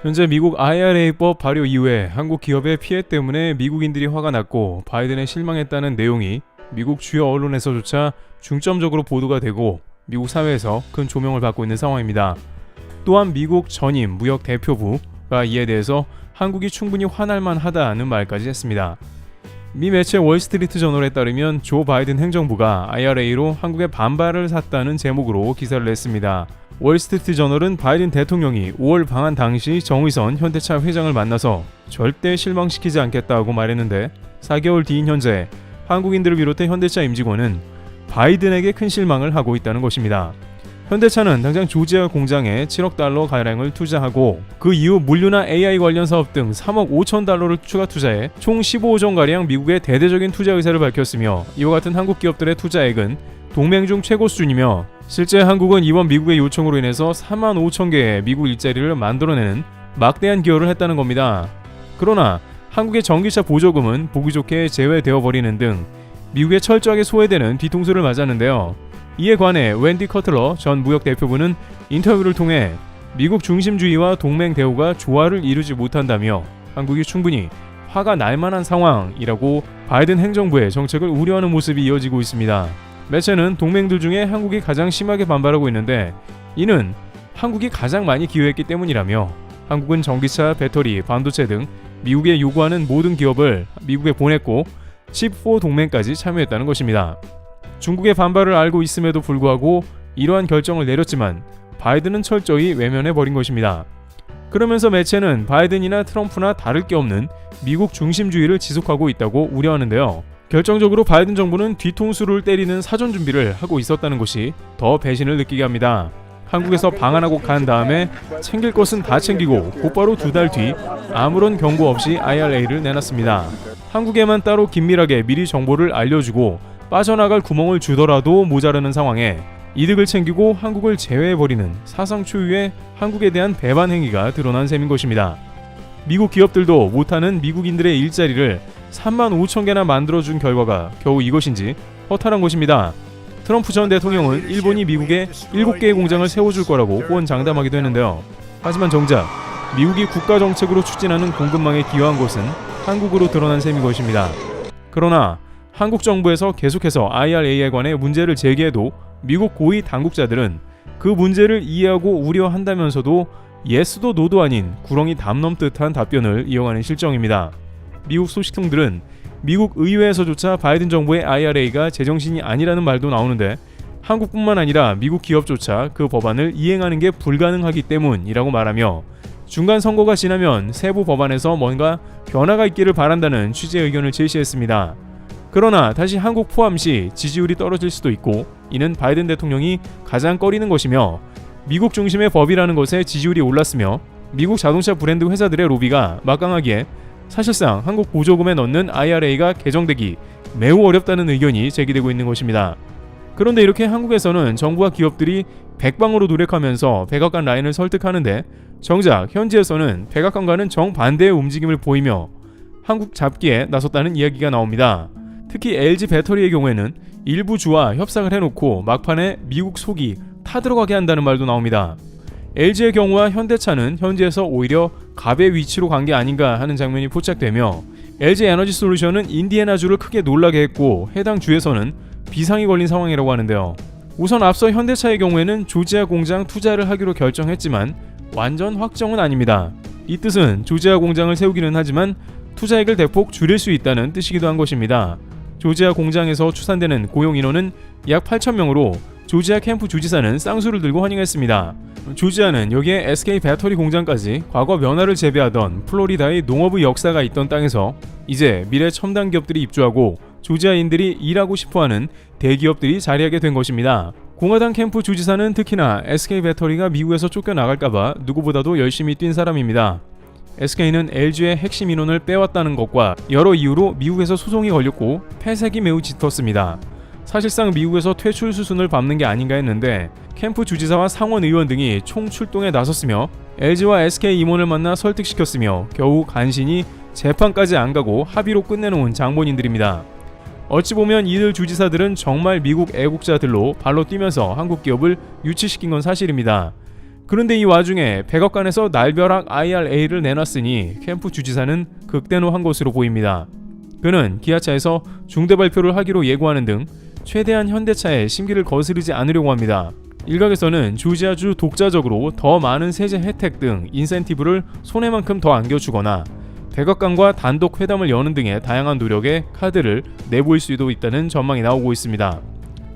현재 미국 IRA법 발효 이후에 한국 기업의 피해 때문에 미국인들이 화가 났고 바이든에 실망했다는 내용이 미국 주요 언론에서조차 중점적으로 보도가 되고 미국 사회에서 큰 조명을 받고 있는 상황입니다. 또한 미국 전임 무역 대표부가 이에 대해서 한국이 충분히 화날만 하다는 말까지 했습니다. 미 매체 월스트리트 저널에 따르면 조 바이든 행정부가 IRA로 한국의 반발을 샀다는 제목으로 기사를 냈습니다. 월스트리트 저널은 바이든 대통령이 5월 방한 당시 정의선 현대차 회장을 만나서 절대 실망시키지 않겠다고 말했는데 4개월 뒤인 현재 한국인들을 비롯해 현대차 임직원은 바이든에게 큰 실망을 하고 있다는 것입니다. 현대차는 당장 조지아 공장에 7억 달러 가량을 투자하고 그 이후 물류나 AI 관련 사업 등 3억 5천 달러를 추가 투자해 총 15조가량 미국의 대대적인 투자 의사를 밝혔으며 이와 같은 한국 기업들의 투자액은 동맹 중 최고 수준이며 실제 한국은 이번 미국의 요청으로 인해서 4만 5천 개의 미국 일자리를 만들어내는 막대한 기여를 했다는 겁니다. 그러나 한국의 전기차 보조금은 보기 좋게 제외되어 버리는 등 미국에 철저하게 소외되는 뒤통수를 맞았는데요. 이에 관해 웬디 커틀러 전 무역 대표부는 인터뷰를 통해 미국 중심주의와 동맹 대우가 조화를 이루지 못한다며 한국이 충분히 화가 날 만한 상황이라고 바이든 행정부의 정책을 우려하는 모습이 이어지고 있습니다. 매체는 동맹들 중에 한국이 가장 심하게 반발하고 있는데 이는 한국이 가장 많이 기여했기 때문이라며 한국은 전기차, 배터리, 반도체 등 미국에 요구하는 모든 기업을 미국에 보냈고 칩4 동맹까지 참여했다는 것입니다. 중국의 반발을 알고 있음에도 불구하고 이러한 결정을 내렸지만 바이든은 철저히 외면해버린 것입니다. 그러면서 매체는 바이든이나 트럼프나 다를 게 없는 미국 중심주의를 지속하고 있다고 우려하는데요. 결정적으로 바이든 정부는 뒤통수를 때리는 사전 준비를 하고 있었다는 것이 더 배신을 느끼게 합니다. 한국에서 방한하고 간 다음에 챙길 것은 다 챙기고 곧바로 2달 뒤 아무런 경고 없이 IRA를 내놨습니다. 한국에만 따로 긴밀하게 미리 정보를 알려주고 빠져나갈 구멍을 주더라도 모자라는 상황에 이득을 챙기고 한국을 제외해버리는 사상 초유의 한국에 대한 배반 행위가 드러난 셈인 것입니다. 미국 기업들도 못하는 미국인들의 일자리를 3만 5천 개나 만들어준 결과가 겨우 이것인지 허탈한 것입니다. 트럼프 전 대통령은 일본이 미국에 7개의 공장을 세워줄 거라고 호언장담하기도 했는데요. 하지만 정작 미국이 국가정책으로 추진하는 공급망에 기여한 것은 한국으로 드러난 셈인 것입니다. 그러나 한국 정부에서 계속해서 IRA에 관해 문제를 제기해도 미국 고위 당국자들은 그 문제를 이해하고 우려한다면서도 예스도 노도 아닌 구렁이 담 넘듯한 답변을 이어가는 실정입니다. 미국 소식통들은 미국 의회에서조차 바이든 정부의 IRA가 제정신이 아니라는 말도 나오는데 한국뿐만 아니라 미국 기업조차 그 법안을 이행하는 게 불가능하기 때문이라고 말하며 중간 선거가 지나면 세부 법안에서 뭔가 변화가 있기를 바란다는 취지의 의견을 제시했습니다. 그러나 다시 한국 포함시 지지율이 떨어질 수도 있고 이는 바이든 대통령이 가장 꺼리는 것이며 미국 중심의 법이라는 것에 지지율이 올랐으며 미국 자동차 브랜드 회사들의 로비가 막강하기에 사실상 한국 보조금에 넣는 IRA가 개정되기 매우 어렵다는 의견이 제기되고 있는 것입니다. 그런데 이렇게 한국에서는 정부와 기업들이 백방으로 노력하면서 백악관 라인을 설득하는데 정작 현지에서는 백악관과는 정반대의 움직임을 보이며 한국 잡기에 나섰다는 이야기가 나옵니다. 특히 LG 배터리의 경우에는 일부 주와 협상을 해놓고 막판에 미국 속이 타들어가게 한다는 말도 나옵니다. LG의 경우와 현대차는 현지에서 오히려 갑의 위치로 간 게 아닌가 하는 장면이 포착되며 LG 에너지 솔루션은 인디애나주를 크게 놀라게 했고 해당 주에서는 비상이 걸린 상황이라고 하는데요. 우선 앞서 현대차의 경우에는 조지아 공장 투자를 하기로 결정했지만 완전 확정은 아닙니다. 이 뜻은 조지아 공장을 세우기는 하지만 투자액을 대폭 줄일 수 있다는 뜻이기도 한 것입니다. 조지아 공장에서 추산되는 고용 인원은 약 8,000명으로 조지아 캠프 주지사는 쌍수를 들고 환영했습니다. 조지아는 여기에 SK 배터리 공장까지 과거 면화를 재배하던 플로리다의 농업의 역사가 있던 땅에서 이제 미래 첨단 기업들이 입주하고 조지아인들이 일하고 싶어하는 대기업들이 자리하게 된 것입니다. 공화당 캠프 주지사는 특히나 SK 배터리가 미국에서 쫓겨나갈까봐 누구보다도 열심히 뛴 사람입니다. SK는 LG의 핵심 인원을 빼왔다는 것과 여러 이유로 미국에서 소송이 걸렸고 폐색이 매우 짙었습니다. 사실상 미국에서 퇴출 수순을 밟는 게 아닌가 했는데 캠프 주지사와 상원 의원 등이 총출동에 나섰으며 LG와 SK 임원을 만나 설득시켰으며 겨우 간신히 재판까지 안 가고 합의로 끝내놓은 장본인들입니다. 어찌 보면 이들 주지사들은 정말 미국 애국자들로 발로 뛰면서 한국 기업을 유치시킨 건 사실입니다. 그런데 이 와중에 백악관에서 날벼락 IRA를 내놨으니 캠프 주지사는 극대노한 것으로 보입니다. 그는 기아차에서 중대 발표를 하기로 예고하는 등 최대한 현대차의 심기를 거스르지 않으려고 합니다. 일각에서는 조지아주 독자적으로 더 많은 세제 혜택 등 인센티브를 손해만큼 더 안겨주거나 백악관과 단독 회담을 여는 등의 다양한 노력에 카드를 내보일 수도 있다는 전망이 나오고 있습니다.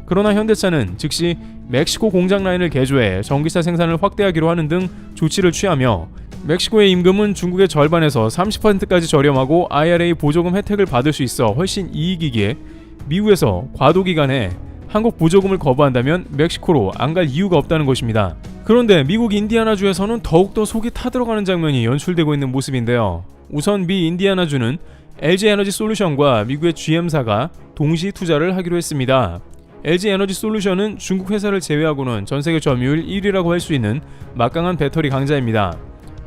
그러나 현대차는 즉시 멕시코 공장 라인을 개조해 전기차 생산을 확대하기로 하는 등 조치를 취하며 멕시코의 임금은 중국의 절반에서 30%까지 저렴하고 IRA 보조금 혜택을 받을 수 있어 훨씬 이익이기에 미국에서 과도기간에 한국 보조금을 거부한다면 멕시코로 안 갈 이유가 없다는 것입니다. 그런데 미국 인디아나주에서는 더욱더 속이 타들어가는 장면이 연출되고 있는 모습인데요. 우선 미 인디아나주는 LG 에너지 솔루션과 미국의 GM사가 동시 투자를 하기로 했습니다. LG 에너지 솔루션은 중국 회사를 제외하고는 전세계 점유율 1위라고 할 수 있는 막강한 배터리 강자입니다.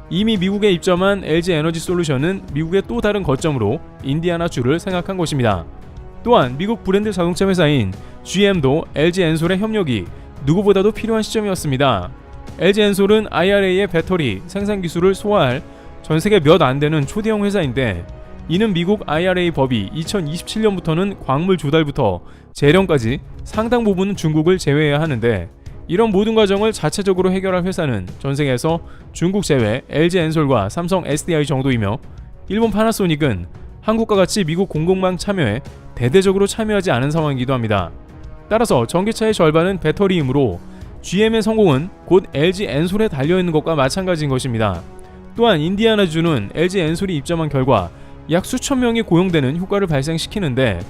이미 미국에 입점한 LG 에너지 솔루션은 미국의 또 다른 거점으로 인디아나주를 생각한 것입니다. 또한 미국 브랜드 자동차 회사인 GM도 LG 엔솔의 협력이 누구보다도 필요한 시점이었습니다. LG 엔솔은 IRA의 배터리 생산 기술을 소화할 전세계 몇 안 되는 초대형 회사인데, 이는 미국 IRA 법이 2027년부터는 광물 조달부터 재련까지 상당 부분은 중국을 제외해야 하는데, 이런 모든 과정을 자체적으로 해결할 회사는 전세계에서 중국 제외 LG 엔솔과 삼성 SDI 정도이며, 일본 파나소닉은 한국과 같이 미국 공급망 참여에 대대적으로 참여하지 않은 상황이기도 합니다. 따라서 전기차의 절반은 배터리이므로 GM의 성공은 곧 LG 엔솔에 달려있는 것과 마찬가지인 것입니다. 또한 인디아나주는 LG 엔솔이 입점한 결과 약 수천 명이 고용되는 효과를 발생시키는데,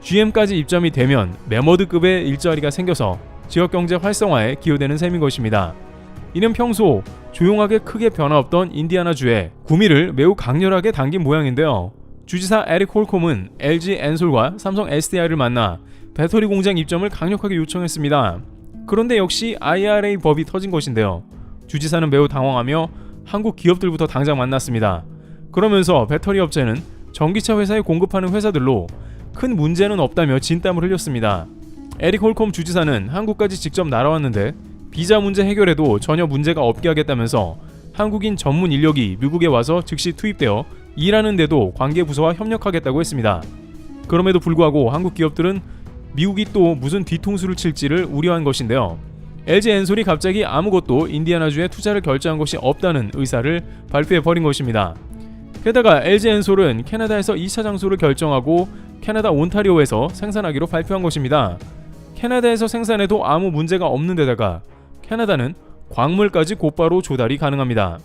GM까지 입점이 되면 매머드급의 일자리가 생겨서 지역경제 활성화에 기여되는 셈인 것입니다. 이는 평소 조용하게 크게 변화 없던 인디아나주의 구미를 매우 강렬하게 당긴 모양인데요. 주지사 에릭 홀콤은 LG 엔솔과 삼성 SDI를 만나 배터리 공장 입점을 강력하게 요청했습니다. 그런데 역시 IRA 법이 터진 것인데요. 주지사는 매우 당황하며 한국 기업들부터 당장 만났습니다. 그러면서 배터리 업체는 전기차 회사에 공급하는 회사들로 큰 문제는 없다며 진땀을 흘렸습니다. 에릭 홀콤 주지사는 한국까지 직접 날아왔는데 비자 문제 해결에도 전혀 문제가 없게 하겠다면서 한국인 전문 인력이 미국에 와서 즉시 투입되어 일하는 데도 관계부서와 협력하겠다고 했습니다. 그럼에도 불구하고 한국 기업들은 미국이 또 무슨 뒤통수를 칠지를 우려한 것인데요. LG 엔솔이 갑자기 아무것도 인디아나주에 투자를 결정한 것이 없다는 의사를 발표해버린 것입니다. 게다가 LG 엔솔은 캐나다에서 2차 장소를 결정하고 캐나다 온타리오에서 생산하기로 발표한 것입니다. 캐나다에서 생산해도 아무 문제가 없는 데다가 캐나다는 광물까지 곧바로 조달이 가능합니다.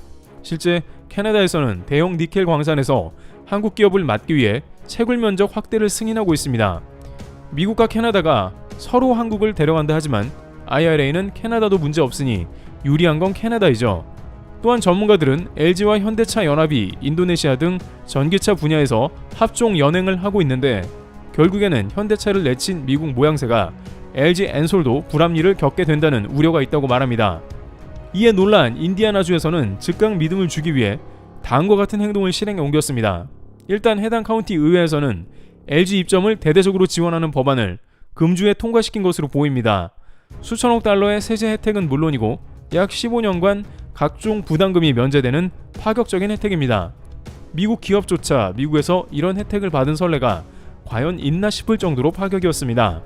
실제 캐나다에서는 대형 니켈 광산에서 한국 기업을 막기 위해 채굴 면적 확대를 승인하고 있습니다. 미국과 캐나다가 서로 한국을 데려간다 하지만 IRA는 캐나다도 문제 없으니 유리한 건 캐나다이죠. 또한 전문가들은 LG와 현대차 연합이 인도네시아 등 전기차 분야에서 합종 연행을 하고 있는데, 결국에는 현대차를 내친 미국 모양새가 LG 엔솔도 불합리를 겪게 된다는 우려가 있다고 말합니다. 이에 놀란 인디아나주에서는 즉각 믿음을 주기 위해 다음과 같은 행동을 실행에 옮겼습니다. 일단 해당 카운티 의회에서는 LG 입점을 대대적으로 지원하는 법안을 금주에 통과시킨 것으로 보입니다. 수천억 달러의 세제 혜택은 물론이고 약 15년간 각종 부담금이 면제되는 파격적인 혜택입니다. 미국 기업조차 미국에서 이런 혜택을 받은 선례가 과연 있나 싶을 정도로 파격이었습니다.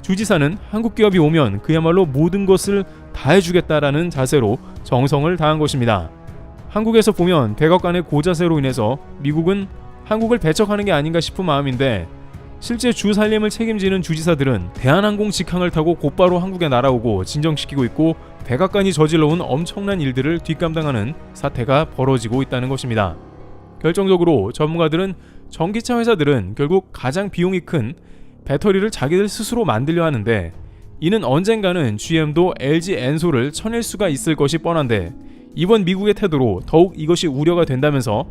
주지사는 한국 기업이 오면 그야말로 모든 것을 다 해주겠다라는 자세로 정성을 다한 것입니다. 한국에서 보면 백악관의 고자세로 인해서 미국은 한국을 배척하는 게 아닌가 싶은 마음인데, 실제 주 살림을 책임지는 주지사들은 대한항공 직항을 타고 곧바로 한국에 날아오고 진정시키고 있고, 백악관이 저질러온 엄청난 일들을 뒷감당하는 사태가 벌어지고 있다는 것입니다. 결정적으로 전문가들은 전기차 회사들은 결국 가장 비용이 큰 배터리를 자기들 스스로 만들려 하는데, 이는 언젠가는 GM도 LG 엔솔을 쳐낼 수가 있을 것이 뻔한데, 이번 미국의 태도로 더욱 이것이 우려가 된다면서,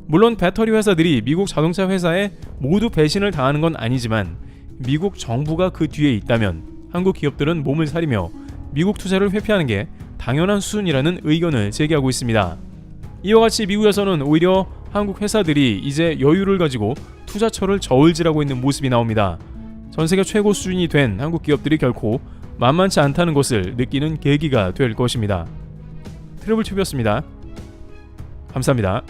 물론 배터리 회사들이 미국 자동차 회사에 모두 배신을 당하는 건 아니지만 미국 정부가 그 뒤에 있다면 한국 기업들은 몸을 사리며 미국 투자를 회피하는 게 당연한 수준이라는 의견을 제기하고 있습니다. 이와 같이 미국에서는 오히려 한국 회사들이 이제 여유를 가지고 투자처를 저울질하고 있는 모습이 나옵니다. 전세계 최고 수준이 된 한국 기업들이 결코 만만치 않다는 것을 느끼는 계기가 될 것입니다. 트러블 튜브였습니다. 감사합니다.